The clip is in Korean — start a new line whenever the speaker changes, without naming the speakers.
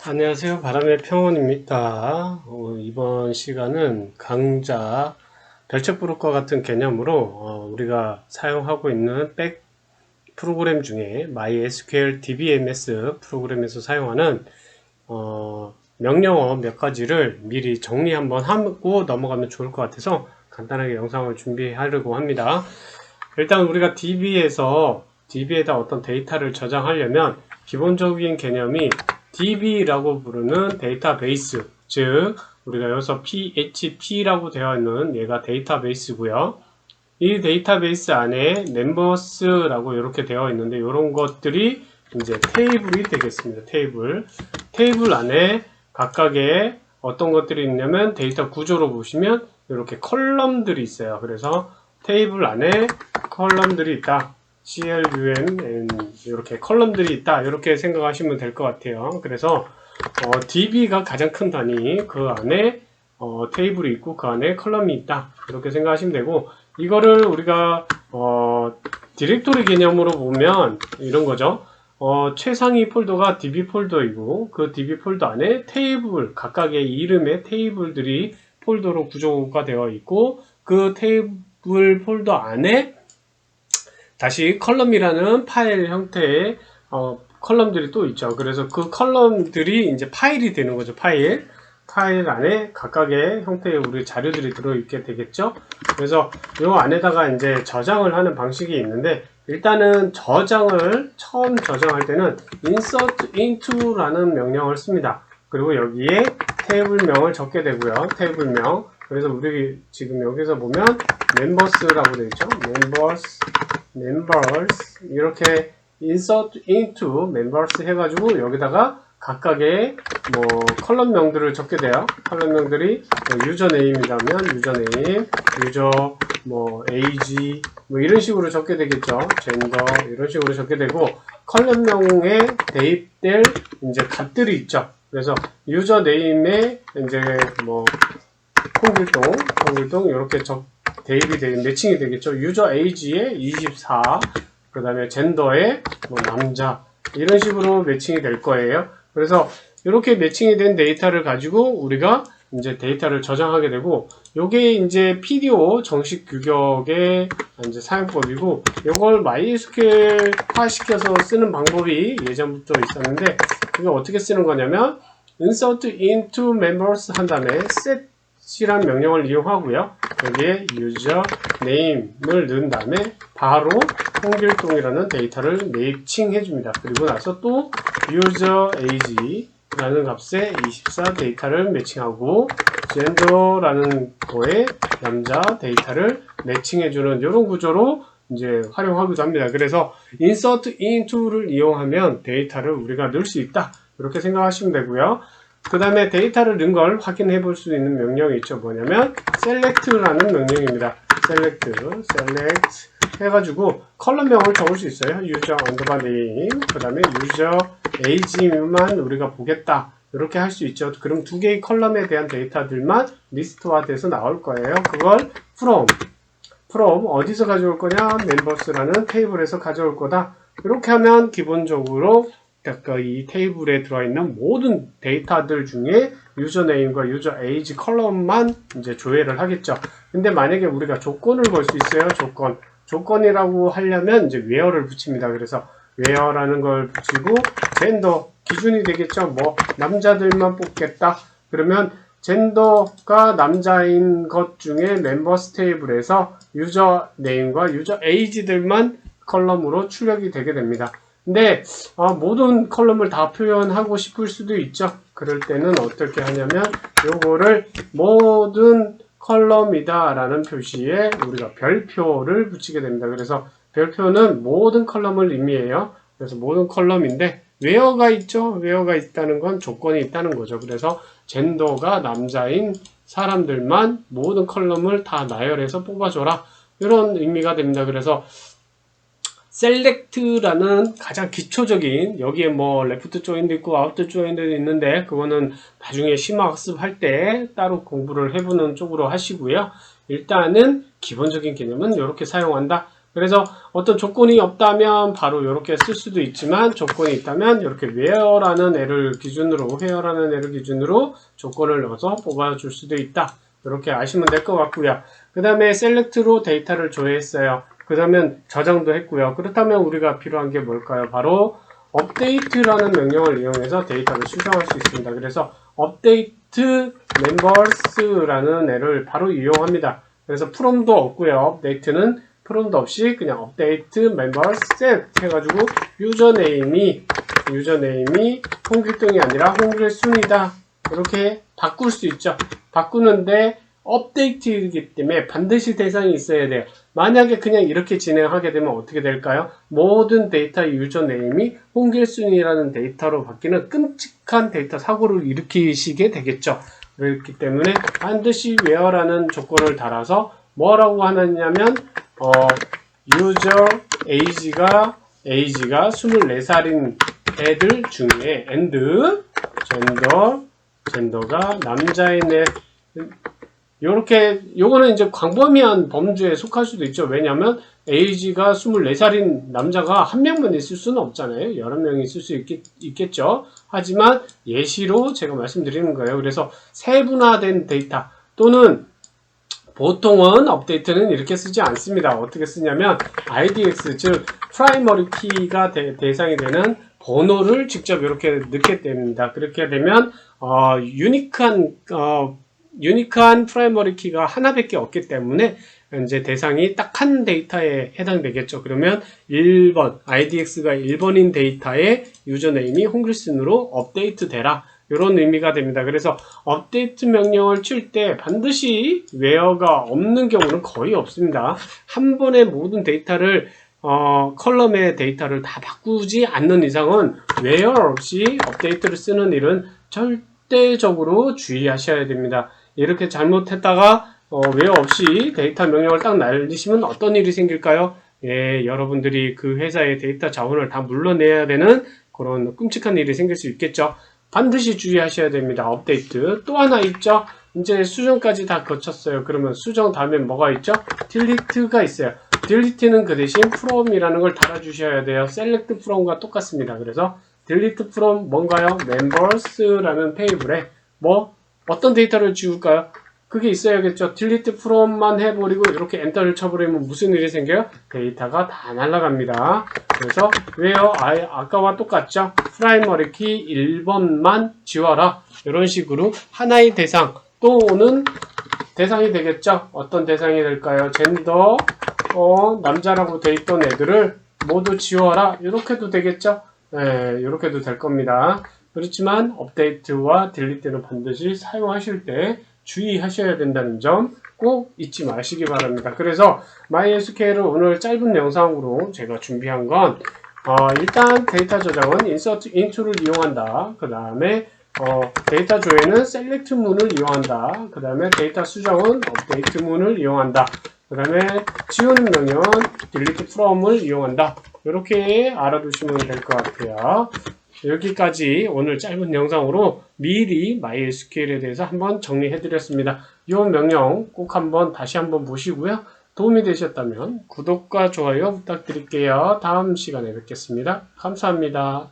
안녕하세요. 바람의 평원입니다. 이번 시간은 강좌 별책 브로커 같은 개념으로 우리가 사용하고 있는 백 프로그램 중에 MySQL DBMS 프로그램에서 사용하는 명령어 몇 가지를 미리 정리 한번 하고 넘어가면 좋을 것 같아서 간단하게 영상을 준비하려고 합니다. 일단 우리가 DB에다 어떤 데이터를 저장하려면 기본적인 개념이 DB라고 부르는 데이터베이스, 즉 우리가 여기서 PHP라고 되어 있는 얘가 데이터베이스고요. 이 데이터베이스 안에 멤버스라고 이렇게 되어 있는데 이런 것들이 이제 테이블이 되겠습니다. 테이블 안에 각각의 어떤 것들이 있냐면 데이터 구조로 보시면 이렇게 컬럼들이 있어요. 그래서 테이블 안에 컬럼들이 있다. CLUM 이렇게 컬럼들이 있다. 이렇게 생각하시면 될 것 같아요. 그래서 DB가 가장 큰 단위, 그 안에 테이블이 있고 그 안에 컬럼이 있다. 이렇게 생각하시면 되고, 이거를 우리가 디렉토리 개념으로 보면 이런 거죠. 최상위 폴더가 DB 폴더이고 그 DB 폴더 안에 테이블, 각각의 이름의 테이블들이 폴더로 구조가 되어 있고 그 테이블 폴더 안에 다시 컬럼이라는 파일 형태의 컬럼들이 또 있죠. 그래서 그 컬럼들이 이제 파일이 되는 거죠. 파일 안에 각각의 형태의 우리 자료들이 들어있게 되겠죠. 그래서 이 안에다가 이제 저장을 하는 방식이 있는데, 일단은 처음 저장할 때는 insert into라는 명령을 씁니다. 그리고 여기에 테이블명을 적게 되고요. 테이블명. 그래서 우리 지금 여기서 보면 members라고 되어 있죠. members 이렇게 insert into members 해가지고 여기다가 각각의 컬럼명들을 적게 돼요. 컬럼명들이 유저네임이라면 유저네임, 유저 age 이런 식으로 적게 되겠죠. 젠더 이런 식으로 적게 되고, 컬럼명에 대입될 이제 값들이 있죠. 그래서 유저네임에 이제 콩글동 이렇게 대입이 되는 매칭이 되겠죠. 유저 에이지에 24, 그 다음에 젠더에 남자 이런 식으로 매칭이 될 거예요. 그래서 이렇게 매칭이 된 데이터를 가지고 우리가 이제 데이터를 저장하게 되고, 요게 이제 PDO 정식 규격의 이제 사용법이고, 요걸 MySQL화 시켜서 쓰는 방법이 예전부터 있었는데, 이거 어떻게 쓰는 거냐면 insert into members 한 다음에 set이란 명령을 이용하고요. 여기에 user name을 넣은 다음에 바로 홍길동이라는 데이터를 매칭해 줍니다. 그리고 나서 또 user age 라는 값에 24 데이터를 매칭하고 gender라는 거에 남자 데이터를 매칭해주는 이런 구조로 이제 활용하기도 합니다. 그래서 insert into를 이용하면 데이터를 우리가 넣을 수 있다. 이렇게 생각하시면 되고요. 그 다음에 데이터를 넣은 걸 확인해 볼 수 있는 명령이 있죠. 뭐냐면 select라는 명령입니다. select 해가지고 컬럼명을 적을 수 있어요. user underbar name, 그 다음에 user age만 우리가 보겠다. 이렇게 할 수 있죠. 그럼 두 개의 컬럼에 대한 데이터들만 리스트화 돼서 나올 거예요. 그걸 from 어디서 가져올 거냐? members라는 테이블에서 가져올 거다. 이렇게 하면 기본적으로 이 테이블에 들어있는 모든 데이터들 중에 유저네임과 유저 에이지 컬럼만 이제 조회를 하겠죠. 근데 만약에 우리가 조건을 걸 수 있어요. 조건이라고 하려면 이제 where를 붙입니다. 그래서 where라는 걸 붙이고 젠더 기준이 되겠죠. 남자들만 뽑겠다. 그러면 젠더가 남자인 것 중에 멤버스 테이블에서 유저 네임과 유저 에이지들만 컬럼으로 출력이 되게 됩니다. 근데 모든 컬럼을 다 표현하고 싶을 수도 있죠. 그럴 때는 어떻게 하냐면 요거를 모든 컬럼이다 라는 표시에 우리가 별표를 붙이게 됩니다. 그래서 별표는 모든 컬럼을 의미해요. 그래서 모든 컬럼인데 where가 있죠. where가 있다는 건 조건이 있다는 거죠. 그래서 젠더가 남자인 사람들만 모든 컬럼을 다 나열해서 뽑아줘라. 이런 의미가 됩니다. 그래서 select라는 가장 기초적인, 여기에 레프트 조인도 있고 아웃 조인도 있는데 그거는 나중에 심화학습할 때 따로 공부를 해보는 쪽으로 하시고요. 일단은 기본적인 개념은 이렇게 사용한다. 그래서 어떤 조건이 없다면 바로 이렇게 쓸 수도 있지만 조건이 있다면 이렇게 where라는 애를 기준으로 조건을 넣어서 뽑아줄 수도 있다. 이렇게 아시면 될 것 같고요. 그 다음에 select로 데이터를 조회했어요. 그 다음에 저장도 했고요. 그렇다면 우리가 필요한 게 뭘까요? 바로 update라는 명령을 이용해서 데이터를 수정할 수 있습니다. 그래서 update members라는 애를 바로 이용합니다. 그래서 from도 없고요. update는 from도 없이 그냥 update members set 해가지고 유저네임이 홍길동이 아니라 홍길순이다. 이렇게 바꿀 수 있죠. 바꾸는데 업데이트이기 때문에 반드시 대상이 있어야 돼요. 만약에 그냥 이렇게 진행하게 되면 어떻게 될까요? 모든 데이터 유저네임이 홍길순이라는 데이터로 바뀌는 끔찍한 데이터 사고를 일으키시게 되겠죠. 그렇기 때문에 반드시 where라는 조건을 달아서 뭐라고 하느냐면 유저 age가 24살인 애들 중에 and 젠더가 남자인 애 요거는 이제 광범위한 범주에 속할 수도 있죠. 왜냐면 age가 24살인 남자가 한 명만 있을 수는 없잖아요. 여러 명이 있을 수 있겠죠. 하지만 예시로 제가 말씀드리는 거예요. 그래서 세분화된 데이터 또는 보통은 업데이트는 이렇게 쓰지 않습니다. 어떻게 쓰냐면 IDX 즉 프라이머리 키가 대상이 되는 번호를 직접 이렇게 넣게 됩니다. 그렇게 되면 유니크한 프라이머리 키가 하나밖에 없기 때문에 이제 대상이 딱 한 데이터에 해당되겠죠. 그러면 1번 IDX가 1번인 데이터의 유저네임이 홍길순으로 업데이트 되라. 이런 의미가 됩니다. 그래서 업데이트 명령을 칠 때 반드시 where가 없는 경우는 거의 없습니다. 한 번에 모든 데이터를 컬럼의 데이터를 다 바꾸지 않는 이상은 where 없이 업데이트를 쓰는 일은 절대적으로 주의하셔야 됩니다. 이렇게 잘못했다가 where 없이 데이터 명령을 딱 날리시면 어떤 일이 생길까요? 예, 여러분들이 그 회사의 데이터 자원을 다 물러내야 되는 그런 끔찍한 일이 생길 수 있겠죠. 반드시 주의하셔야 됩니다. 업데이트. 또 하나 있죠. 이제 수정까지 다 거쳤어요. 그러면 수정 다음에 뭐가 있죠? delete가 있어요. delete는 그 대신 from이라는 걸 달아주셔야 돼요. select from과 똑같습니다. 그래서 delete from 뭔가요? members라는 테이블에 어떤 데이터를 지울까요? 그게 있어야겠죠. delete from만 해버리고 이렇게 엔터를 쳐버리면 무슨 일이 생겨요? 데이터가 다 날아갑니다. 그래서 where 아까와 똑같죠. 프라이머리 키 1번만 지워라. 이런 식으로 하나의 대상 또는 대상이 되겠죠. 어떤 대상이 될까요? 젠더 남자라고 돼 있던 애들을 모두 지워라. 이렇게도 되겠죠. 네, 이렇게도 될 겁니다. 그렇지만 업데이트와 딜리트는 반드시 사용하실 때 주의하셔야 된다는 점 꼭 잊지 마시기 바랍니다. 그래서 MySQL을 오늘 짧은 영상으로 제가 준비한 건 일단 데이터 저장은 insert into를 이용한다. 그 다음에 데이터 조회는 select 문을 이용한다. 그 다음에 데이터 수정은 update 문을 이용한다. 그 다음에 지우는 명령은 delete from을 이용한다. 이렇게 알아두시면 될 것 같아요. 여기까지 오늘 짧은 영상으로 미리 MySQL에 대해서 한번 정리해 드렸습니다. 이 명령 꼭 다시 한번 보시고요. 도움이 되셨다면 구독과 좋아요 부탁드릴게요. 다음 시간에 뵙겠습니다. 감사합니다.